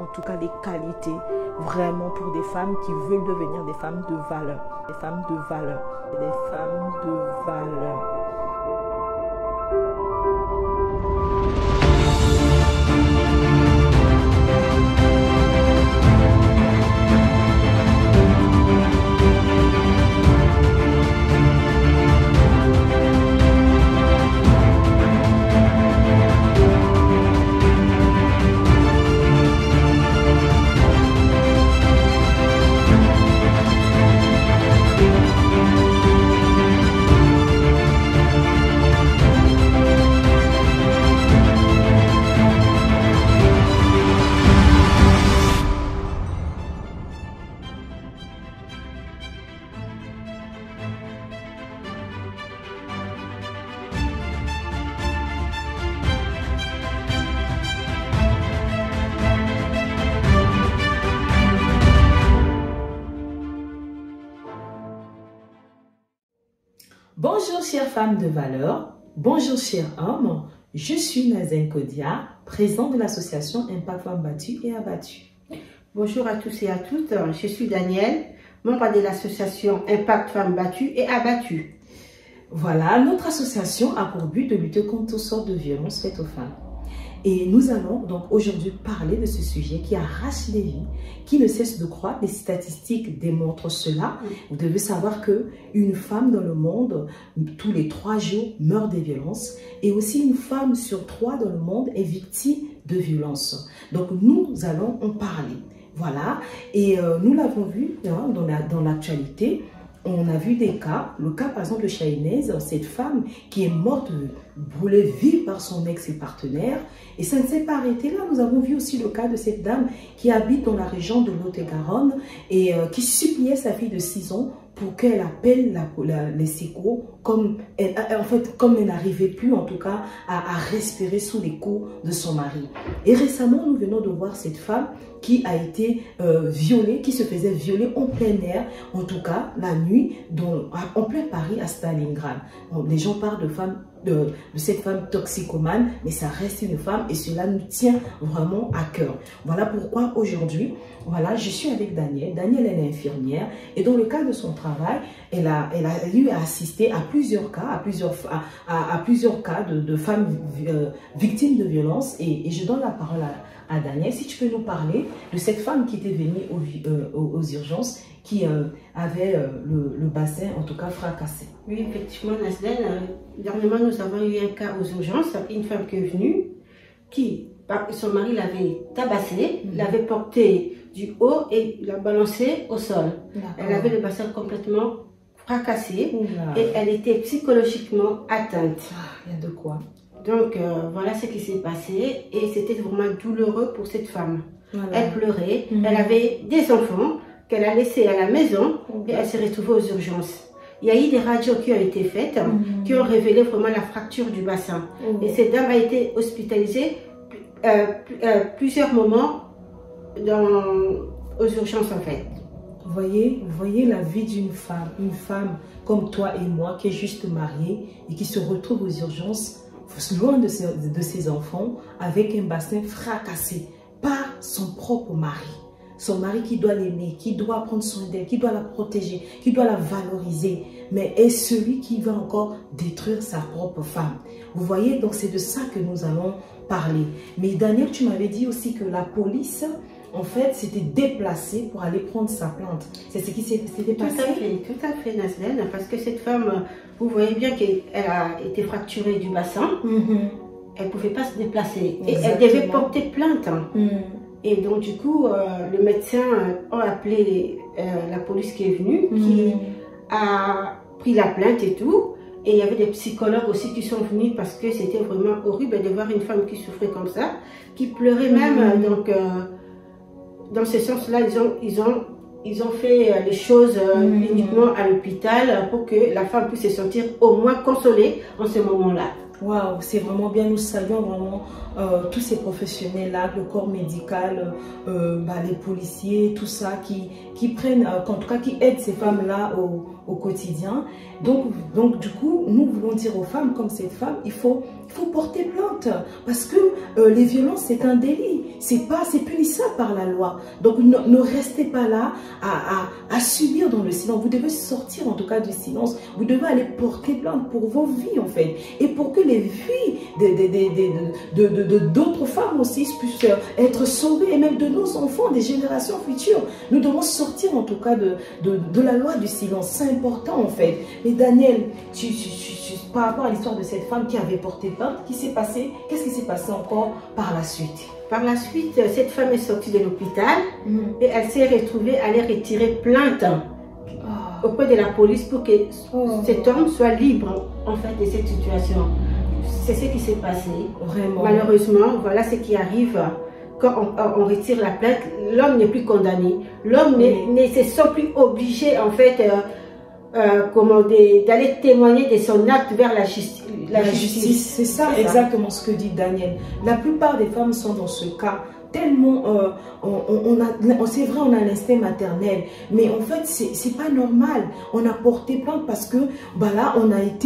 en tout cas des qualités vraiment pour des femmes qui veulent devenir des femmes de valeur, des femmes de valeur, des femmes de valeur. Bonjour chères femmes de valeur, bonjour chers hommes, je suis Nazaine Kodia, présidente de l'association Impact Femmes Battues et Abattues. Bonjour à tous et à toutes, je suis Danielle, membre de l'association Impact Femmes Battues et Abattues. Voilà, notre association a pour but de lutter contre toutes sortes de violences faites aux femmes. Et nous allons donc aujourd'hui parler de ce sujet qui arrache les vies, qui ne cesse de croître. Les statistiques démontrent cela. Vous devez savoir qu'une femme dans le monde, tous les 3 jours, meurt des violences. Et aussi une femme sur 3 dans le monde est victime de violences. Donc nous allons en parler. Voilà. Et nous l'avons vu dans l'actualité. On a vu des cas, le cas par exemple de Chahinez, cette femme qui est morte brûlée vive par son ex-partenaire, et ça ne s'est pas arrêté là. Nous avons vu aussi le cas de cette dame qui habite dans la région de Lot-et-Garonne et qui suppliait sa fille de 6 ans pour qu'elle appelle les secours, comme elle n'arrivait plus en tout cas à respirer sous les coups de son mari. Et récemment, nous venons de voir cette femme qui a été violée, qui se faisait violer en plein air, en tout cas la nuit, en plein Paris à Stalingrad. Bon, les gens parlent de cette femme toxicomane, mais ça reste une femme et cela nous tient vraiment à cœur. Voilà pourquoi aujourd'hui, voilà, je suis avec Danielle. Danielle, elle est infirmière et dans le cadre de son travail, elle a eu à assister à plusieurs cas, à plusieurs cas de femmes victimes de violences et je donne la parole à Danielle. Si tu peux nous parler de cette femme qui était venue aux urgences, qui avait le bassin en tout cas fracassé. Oui, effectivement, Nazaine, dernièrement nous avons eu un cas aux urgences, une femme qui est venue, qui, son mari l'avait tabassée, l'avait portée du haut et l'a balancée au sol. Elle avait le bassin complètement fracassé et elle était psychologiquement atteinte. Il y a de quoi. Donc voilà ce qui s'est passé et c'était vraiment douloureux pour cette femme. Voilà. Elle pleurait, elle avait des enfants qu'elle a laissés à la maison et elle s'est retrouvée aux urgences. Il y a eu des radios qui ont été faites, qui ont révélé vraiment la fracture du bassin. Et cette dame a été hospitalisée plusieurs moments aux urgences en fait. Vous voyez la vie d'une femme, une femme comme toi et moi qui est juste mariée et qui se retrouve aux urgences loin de ses enfants avec un bassin fracassé par son propre mari. Son mari qui doit l'aimer, qui doit prendre soin d'elle, qui doit la protéger, qui doit la valoriser, mais est celui qui va encore détruire sa propre femme. Vous voyez, donc c'est de ça que nous allons parler. Mais Daniel, tu m'avais dit aussi que la police, en fait, s'était déplacée pour aller prendre sa plainte. C'est ce qui s'était passé? Tout à fait, Nazaine, parce que cette femme, vous voyez bien qu'elle a été fracturée du bassin, elle ne pouvait pas se déplacer. Et elle devait porter plainte. Et donc, du coup, le médecin a appelé la police qui est venue, qui a pris la plainte et tout. Et il y avait des psychologues aussi qui sont venus parce que c'était vraiment horrible de voir une femme qui souffrait comme ça, qui pleurait même. Donc, dans ce sens-là, ils ont fait les choses uniquement à l'hôpital pour que la femme puisse se sentir au moins consolée en ce moment-là. Waouh, c'est vraiment bien, nous saluons vraiment tous ces professionnels-là, le corps médical, les policiers, tout ça, qui prennent, en tout cas qui aident ces femmes-là au quotidien. Donc du coup, nous voulons dire aux femmes comme cette femme, il faut porter plainte parce que les violences, c'est un délit. C'est punissable par la loi. Donc, ne restez pas là à subir dans le silence. Vous devez sortir, en tout cas, du silence. Vous devez aller porter plainte pour vos vies, en fait. Et pour que les vies d'autres femmes aussi puissent être sauvées, et même de nos enfants, des générations futures. Nous devons sortir, en tout cas, de la loi du silence. C'est important, en fait. Mais Daniel, par rapport à l'histoire de cette femme qui avait porté plainte, qu'est-ce qui s'est passé encore par la suite? Par la suite, cette femme est sortie de l'hôpital et elle s'est retrouvée à aller retirer plainte auprès de la police pour que cet homme soit libre, en fait, de cette situation. C'est ce qui s'est passé. Vraiment. Malheureusement, voilà ce qui arrive. Quand on retire la plainte, l'homme n'est plus condamné. L'homme ne se sent plus obligé, en fait, d'aller témoigner de son acte vers la justice. La justice, c'est ça exactement ce que dit Daniel. La plupart des femmes sont dans ce cas. Tellement, c'est vrai, on a l'instinct maternel, mais en fait, c'est pas normal. On a porté plainte parce que, là, on est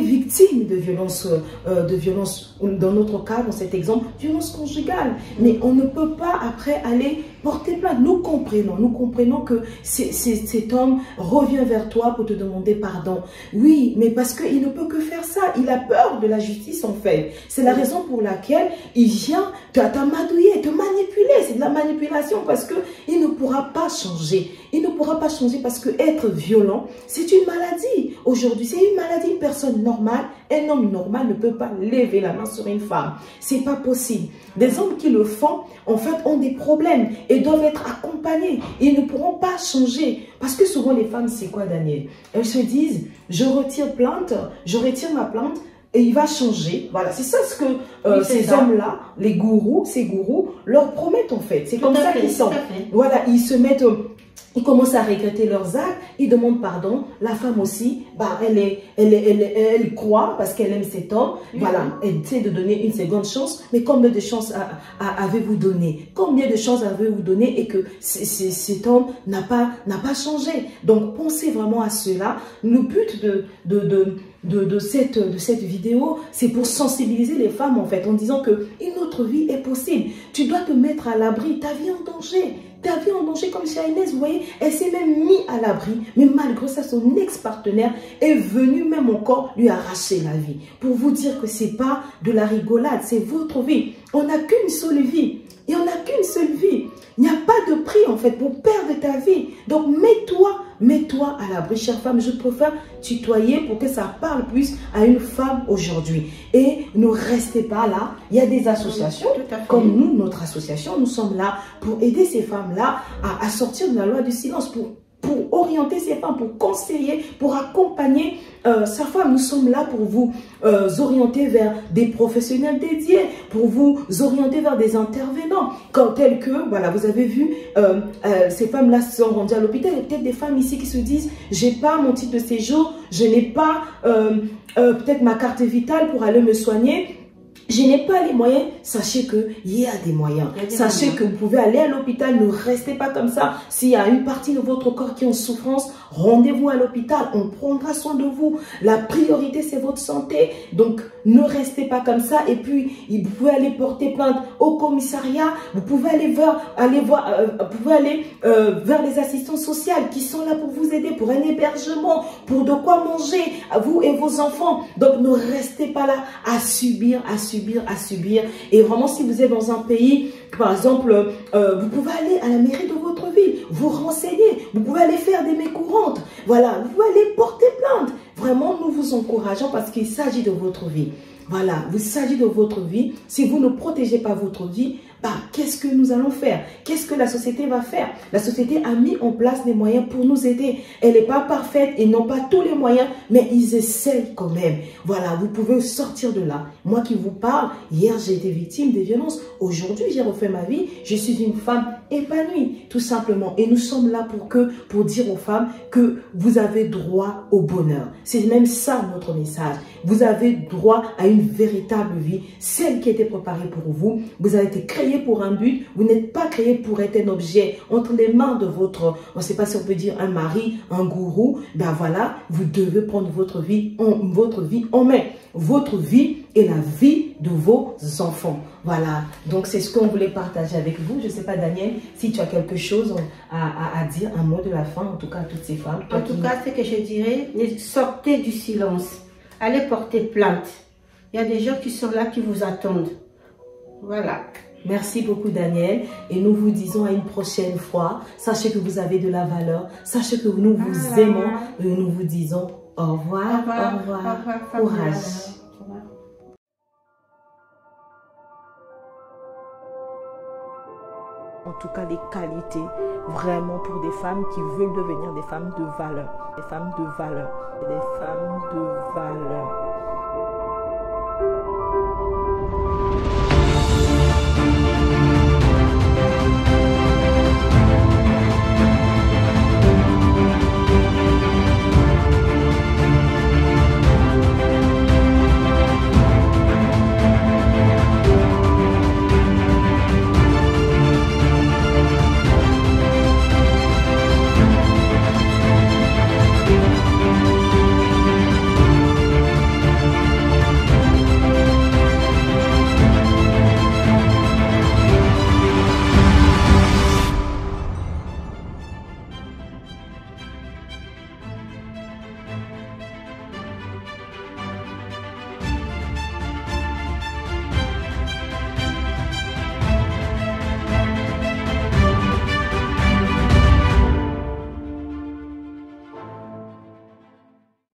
victime de violence, dans notre cas, dans cet exemple, violence conjugale. Mais on ne peut pas après aller porter plainte. Nous comprenons que cet homme revient vers toi pour te demander pardon. Oui, mais parce qu'il ne peut que faire ça. Il a peur de la justice, en fait. C'est la raison pour laquelle il vient t'amadouiller, te manipuler. C'est de la manipulation parce qu'il ne pourra pas changer. Il ne pourra pas changer parce que être violent, c'est une maladie. Aujourd'hui, c'est une maladie. Une personne normale, un homme normal ne peut pas lever la main sur une femme. C'est pas possible. Des hommes qui le font, en fait, ont des problèmes et doivent être accompagnés. Ils ne pourront pas changer. Parce que souvent, les femmes, c'est quoi, Daniel? Elles se disent, je retire ma plainte, et il va changer. Voilà, c'est ça ce que ces hommes-là, ces gourous, leur promettent, en fait. C'est comme ça qu'ils sont. Voilà, ils se mettent... Ils commencent à regretter leurs actes, ils demandent pardon. La femme aussi, elle croit parce qu'elle aime cet homme. Voilà, elle essaie de donner une seconde chance. Mais combien de chances avez-vous donné? Combien de chances avez-vous donné et que cet homme n'a pas changé? Donc, pensez vraiment à cela. Le but de cette vidéo, c'est pour sensibiliser les femmes, en fait, en disant qu'une autre vie est possible. Tu dois te mettre à l'abri, ta vie en danger. Ta vie en danger, comme chez Inès, vous voyez, elle s'est même mise à l'abri, mais malgré ça, son ex-partenaire est venu même encore lui arracher la vie. Pour vous dire que c'est pas de la rigolade, c'est votre vie. On n'a qu'une seule vie. Et on n'a qu'une seule vie. Il n'y a pas de prix, en fait, pour perdre ta vie. Donc, mets-toi à l'abri, chère femme. Je préfère tutoyer pour que ça parle plus à une femme aujourd'hui. Et ne restez pas là. Il y a des associations, comme nous, notre association, nous sommes là pour aider ces femmes-là à sortir de la loi du silence, pour orienter ces femmes, pour conseiller, pour accompagner sa femme. Nous sommes là pour vous orienter vers des professionnels dédiés, pour vous orienter vers des intervenants, tels que, voilà, vous avez vu, ces femmes-là sont rendues à l'hôpital. Il y a peut-être des femmes ici qui se disent, j'ai pas mon titre de séjour, je n'ai pas peut-être ma carte vitale pour aller me soigner. Je n'ai pas les moyens. Sachez qu'il y a des moyens. Sachez que vous pouvez aller à l'hôpital. Ne restez pas comme ça. S'il y a une partie de votre corps qui est en souffrance, rendez-vous à l'hôpital. On prendra soin de vous. La priorité, c'est votre santé. Donc, ne restez pas comme ça. Et puis, vous pouvez aller porter plainte au commissariat. Vous pouvez aller vers les assistants sociaux qui sont là pour vous aider, pour un hébergement, pour de quoi manger, à vous et vos enfants. Donc, ne restez pas là à subir. Et vraiment, si vous êtes dans un pays, par exemple, vous pouvez aller à la mairie de votre ville, vous renseigner, vous pouvez aller faire des mains courantes, voilà, vous pouvez aller porter plainte. Vraiment, nous vous encourageons parce qu'il s'agit de votre vie. Voilà, il s'agit de votre vie. Si vous ne protégez pas votre vie, qu'est-ce que nous allons faire? Qu'est-ce que la société va faire? La société a mis en place des moyens pour nous aider. Elle n'est pas parfaite, ils n'ont pas tous les moyens, mais ils essayent quand même. Voilà, vous pouvez sortir de là. Moi qui vous parle, hier j'ai été victime des violences. Aujourd'hui, j'ai refait ma vie. Je suis une femme épanouie, tout simplement. Et nous sommes là pour dire aux femmes que vous avez droit au bonheur. C'est même ça notre message. Vous avez droit à une véritable vie, celle qui était préparée pour vous. Vous avez été créé pour un but. Vous n'êtes pas créé pour être un objet entre les mains de votre, on ne sait pas si on peut dire un mari, un gourou. Ben voilà, vous devez prendre votre vie en main. Votre vie et la vie de vos enfants. Voilà, donc c'est ce qu'on voulait partager avec vous. Je ne sais pas, Daniel, si tu as quelque chose à dire, un mot de la fin, en tout cas à toutes ces femmes. En tout cas, c'est que je dirais, sortez du silence. Allez porter plainte. Il y a des gens qui sont là, qui vous attendent. Voilà. Merci beaucoup, Daniel. Et nous vous disons à une prochaine fois. Sachez que vous avez de la valeur. Sachez que nous vous aimons. Et nous vous disons au revoir. Au revoir. Courage. En tout cas, des qualités vraiment pour des femmes qui veulent devenir des femmes de valeur. Des femmes de valeur. Des femmes de valeur.